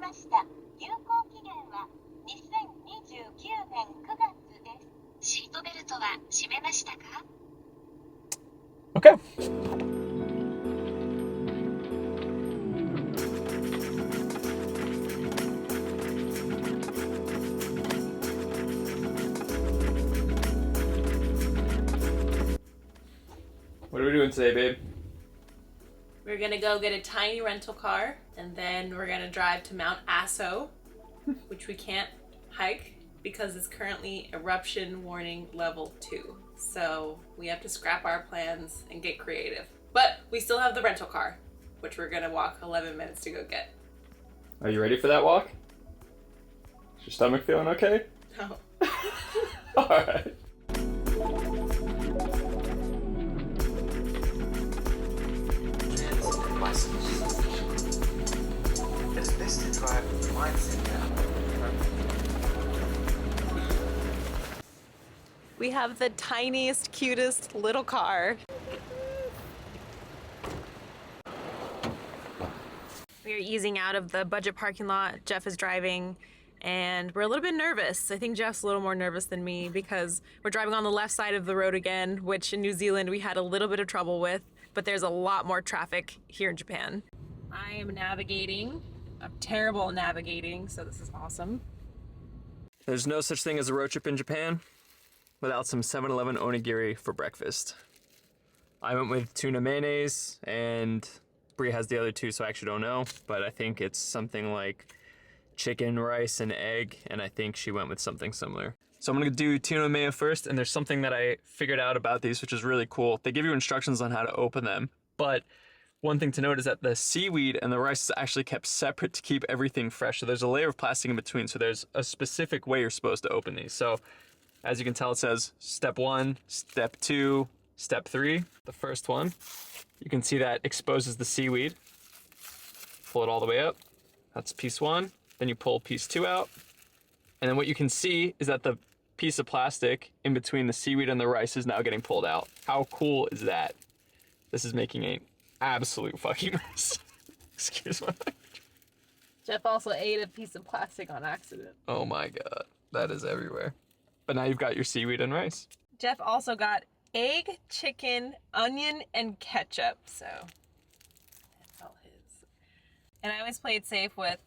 ました。有効期限は2029年9月です。シートベルトは締めましたか? Okay. What are we doing today, babe? We're gonna go get a tiny rental car, and then we're gonna drive to Mount Aso, which we can't hike because it's currently eruption warning level 2. So we have to scrap our plans and get creative. But we still have the rental car, which we're gonna walk 11 minutes to go get. Are you ready for that walk? Is your stomach feeling okay? No. Alright. It's best to drive mindset down. We have the tiniest, cutest little car. We are easing out of the budget parking lot. Jeff is driving, and we're a little bit nervous. I think Jeff's a little more nervous than me because we're driving on the left side of the road again, which in New Zealand we had a little bit of trouble with, but there's a lot more traffic here in Japan. I am navigating. I'm terrible at navigating, so this is awesome. There's no such thing as a road trip in Japan without some 7-Eleven onigiri for breakfast. I went with tuna mayonnaise, and Brie has the other two, so I actually don't know, but I think it's something like chicken, rice, and egg, and I think she went with something similar. So I'm gonna do tuna mayo first, and there's something that I figured out about these, which is really cool. They give you instructions on how to open them, but one thing to note is that the seaweed and the rice is actually kept separate to keep everything fresh. So there's a layer of plastic in between, so there's a specific way you're supposed to open these. So as you can tell, it says step 1, step 2, step 3. The first one, you can see that exposes the seaweed. Pull it all the way up. That's piece 1. Then you pull piece 2 out. And then what you can see is that the piece of plastic in between the seaweed and the rice is now getting pulled out. How cool is that? This is making an absolute fucking mess. Excuse my language. Jeff also ate a piece of plastic on accident. Oh my god, that is everywhere. But now you've got your seaweed and rice. Jeff also got egg, chicken, onion, and ketchup, so that's all his. And I always play it safe with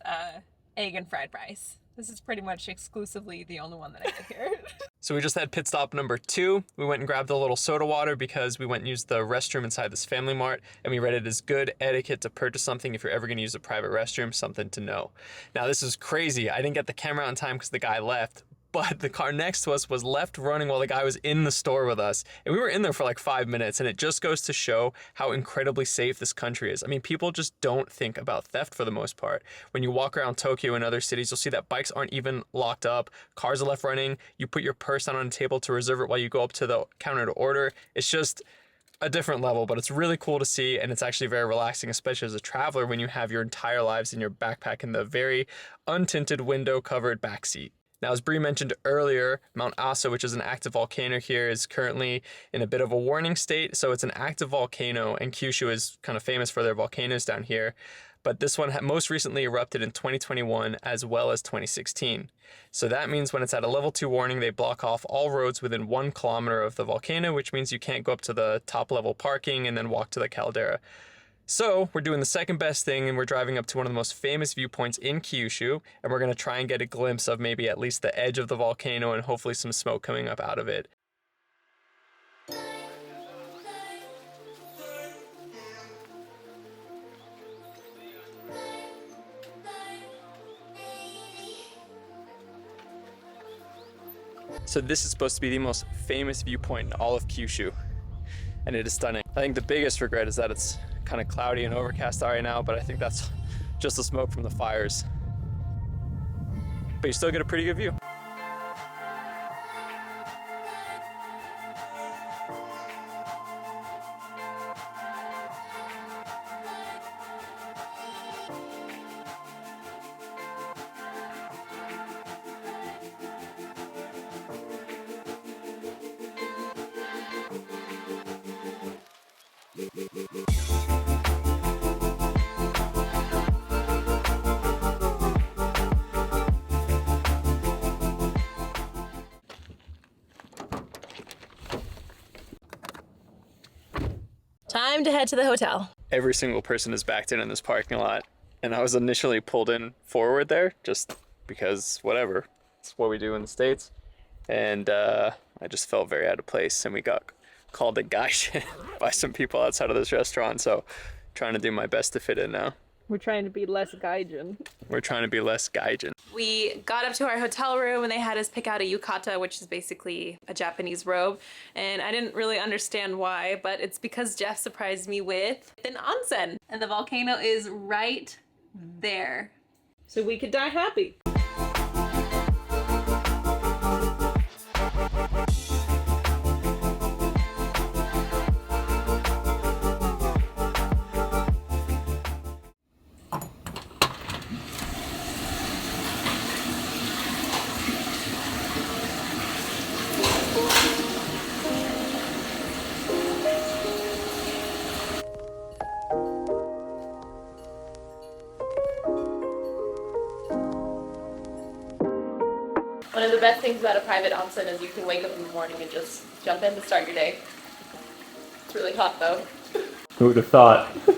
egg and fried rice. This is pretty much exclusively the only one that I get here. So we just had pit stop number 2. We went and grabbed a little soda water because we went and used the restroom inside this family mart, and we read it as good etiquette to purchase something if you're ever gonna use a private restroom, something to know. Now this is crazy. I didn't get the camera out in time because the guy left, but the car next to us was left running while the guy was in the store with us. And we were in there for like 5 minutes, and it just goes to show how incredibly safe this country is. I mean, people just don't think about theft for the most part. When you walk around Tokyo and other cities, you'll see that bikes aren't even locked up, cars are left running, you put your purse down on a table to reserve it while you go up to the counter to order. It's just a different level, but it's really cool to see, and it's actually very relaxing, especially as a traveler when you have your entire lives in your backpack in the very untinted window-covered backseat. Now, as Brie mentioned earlier, Mount Aso, which is an active volcano here, is currently in a bit of a warning state. So it's an active volcano, and Kyushu is kind of famous for their volcanoes down here. But this one most recently erupted in 2021 as well as 2016. So that means when it's at a level 2 warning, they block off all roads within 1 kilometer of the volcano, which means you can't go up to the top level parking and then walk to the caldera. So we're doing the second best thing, and we're driving up to one of the most famous viewpoints in Kyushu, and we're gonna try and get a glimpse of maybe at least the edge of the volcano and hopefully some smoke coming up out of it. So this is supposed to be the most famous viewpoint in all of Kyushu, and it is stunning. I think the biggest regret is that it's kind of cloudy and overcast right now, but I think that's just the smoke from the fires. But you still get a pretty good view. Time to head to the hotel. Every single person is backed in this parking lot, and I was initially pulled in forward there just because whatever, it's what we do in the States. And I just felt very out of place, and we got called a gaijin by some people outside of this restaurant, so trying to do my best to fit in now. We're trying to be less gaijin. We're trying to be less gaijin. We got up to our hotel room and they had us pick out a yukata, which is basically a Japanese robe. And I didn't really understand why, but it's because Jeff surprised me with an onsen. And the volcano is right there. So we could die happy. One of the best things about a private onsen is you can wake up in the morning and just jump in to start your day. It's really hot though. Who would have thought? The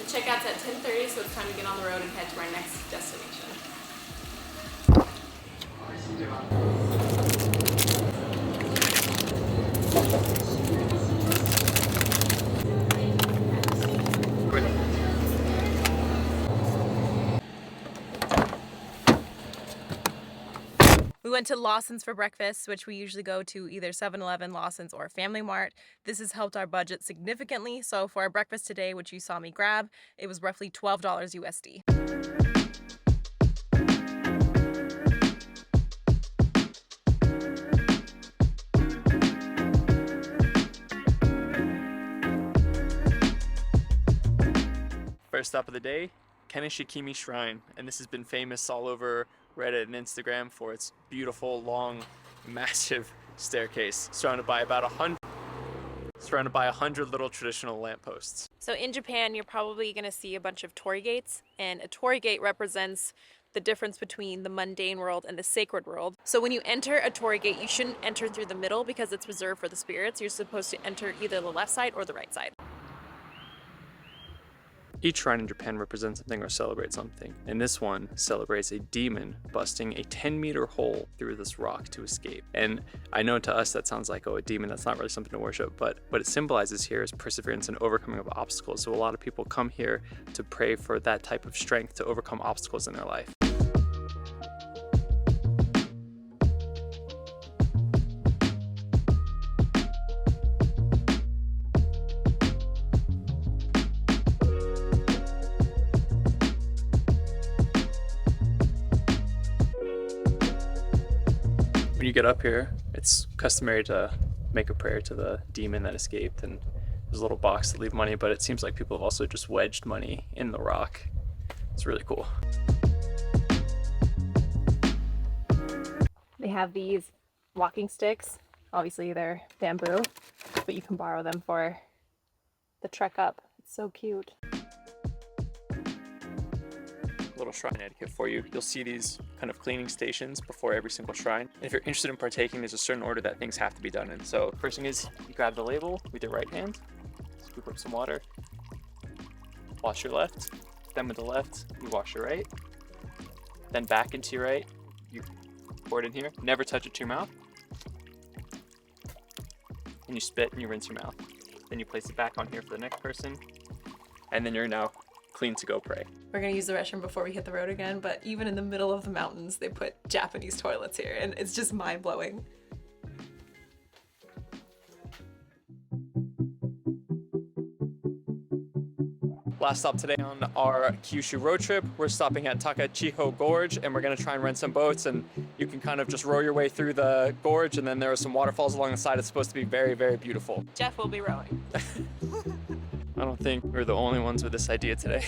checkout's at 10:30, so it's time to get on the road and head to our next destination. We went to Lawson's for breakfast, which we usually go to either 7-Eleven, Lawson's, or Family Mart. This has helped our budget significantly, so for our breakfast today, which you saw me grab, it was roughly $12 USD. First stop of the day, Kenishikimi Shrine, and this has been famous all over Reddit and Instagram for its beautiful, long, massive staircase, surrounded by about 100 little traditional lampposts. So in Japan, you're probably going to see a bunch of torii gates, and a torii gate represents the difference between the mundane world and the sacred world. So when you enter a torii gate, you shouldn't enter through the middle because it's reserved for the spirits. You're supposed to enter either the left side or the right side. Each shrine in Japan represents something or celebrates something, and this one celebrates a demon busting a 10-meter hole through this rock to escape. And I know to us that sounds like, oh, a demon, that's not really something to worship, but what it symbolizes here is perseverance and overcoming of obstacles. So a lot of people come here to pray for that type of strength to overcome obstacles in their life. When you get up here, it's customary to make a prayer to the demon that escaped, and there's a little box to leave money, but it seems like people have also just wedged money in the rock. It's really cool. They have these walking sticks. Obviously they're bamboo, but you can borrow them for the trek up. It's so cute. Little shrine etiquette for you. You'll see these kind of cleaning stations before every single shrine. And if you're interested in partaking, there's a certain order that things have to be done in. So first thing is you grab the label with your right hand, scoop up some water, wash your left, then with the left, you wash your right, then back into your right, you pour it in here, never touch it to your mouth, and you spit and you rinse your mouth. Then you place it back on here for the next person, and then you're now clean to go pray. We're gonna use the restroom before we hit the road again, but even in the middle of the mountains, they put Japanese toilets here, and it's just mind-blowing. Last stop today on our Kyushu road trip, we're stopping at Takachiho Gorge, and we're gonna try and rent some boats, and you can kind of just row your way through the gorge, and then there are some waterfalls along the side. It's supposed to be very, very beautiful. Jeff will be rowing. I don't think we're the only ones with this idea today.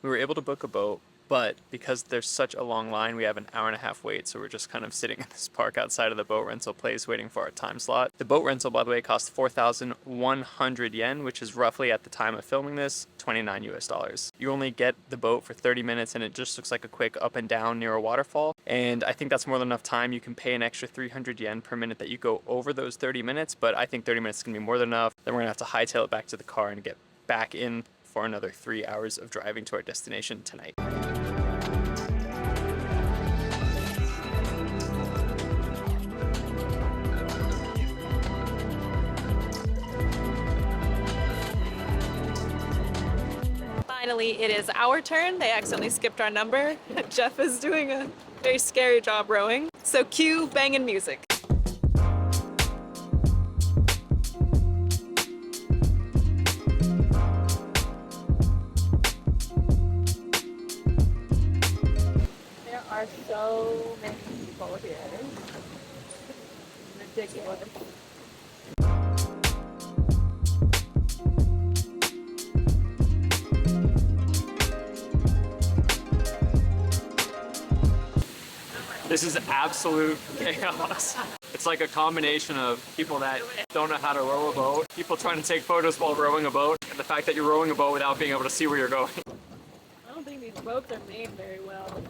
We were able to book a boat, but because there's such a long line, we have an hour and a half wait, so we're just kind of sitting in this park outside of the boat rental place waiting for our time slot. The boat rental, by the way, costs 4,100 yen, which is roughly, at the time of filming this, 29 US dollars. You only get the boat for 30 minutes and it just looks like a quick up and down near a waterfall, and I think that's more than enough time. You can pay an extra 300 yen per minute that you go over those 30 minutes, but I think 30 minutes is gonna be more than enough. Then we're gonna have to hightail it back to the car and get back in for another 3 hours of driving to our destination tonight. Finally, it is our turn. They accidentally skipped our number. Jeff is doing a very scary job rowing. So cue banging music. There are so many people here. Ridiculous. This is absolute chaos. It's like a combination of people that don't know how to row a boat, people trying to take photos while rowing a boat, and the fact that you're rowing a boat without being able to see where you're going. I don't think these boats are made very well.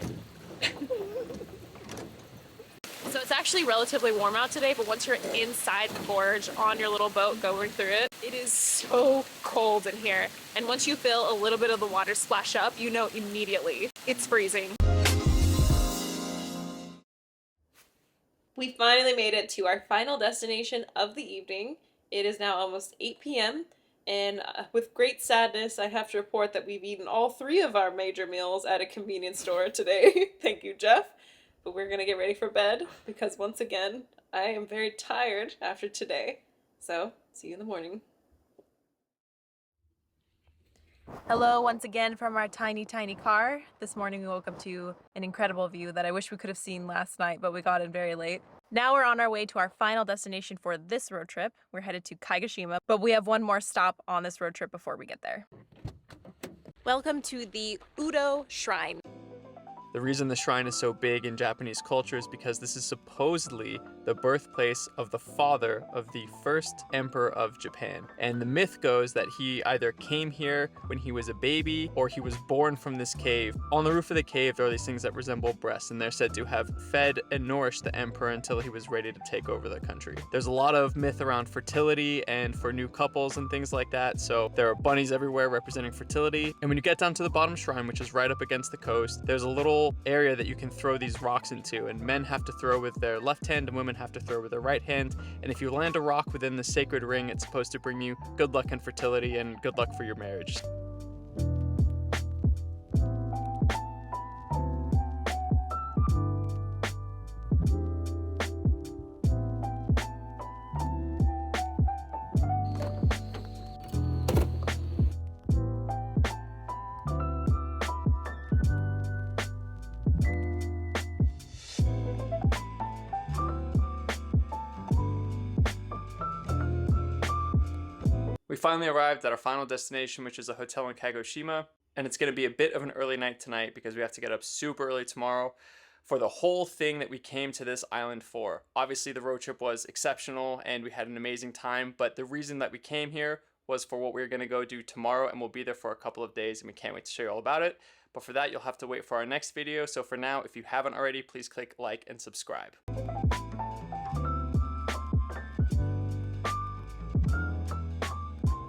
So it's actually relatively warm out today, but once you're inside the gorge on your little boat going through it, it is so cold in here. And once you feel a little bit of the water splash up, you know immediately it's freezing. We finally made it to our final destination of the evening. It is now almost 8 p.m. and with great sadness, I have to report that we've eaten all 3 of our major meals at a convenience store today. Thank you, Jeff. But we're gonna get ready for bed because once again, I am very tired after today. So, see you in the morning. Hello once again from our tiny car. This morning we woke up to an incredible view that I wish we could have seen last night, but we got in very late. Now we're on our way to our final destination for this road trip. We're headed to Kyushu, but we have one more stop on this road trip before we get there. Welcome to the Udo Shrine. The reason the shrine is so big in Japanese culture is because this is supposedly the birthplace of the father of the first emperor of Japan. And the myth goes that he either came here when he was a baby or he was born from this cave. On the roof of the cave, there are these things that resemble breasts, and they're said to have fed and nourished the emperor until he was ready to take over the country. There's a lot of myth around fertility and for new couples and things like that, so there are bunnies everywhere representing fertility. And when you get down to the bottom shrine, which is right up against the coast, there's a little area that you can throw these rocks into, and men have to throw with their left hand and women have to throw with their right hand. And if you land a rock within the sacred ring, it's supposed to bring you good luck and fertility and good luck for your marriage. We finally arrived at our final destination, which is a hotel in Kagoshima, and it's going to be a bit of an early night tonight because we have to get up super early tomorrow for the whole thing that we came to this island for. Obviously, the road trip was exceptional and we had an amazing time, but the reason that we came here was for what we're going to go do tomorrow, and we'll be there for a couple of days and we can't wait to show you all about it. But for that, you'll have to wait for our next video. So for now, if you haven't already, please click like and subscribe.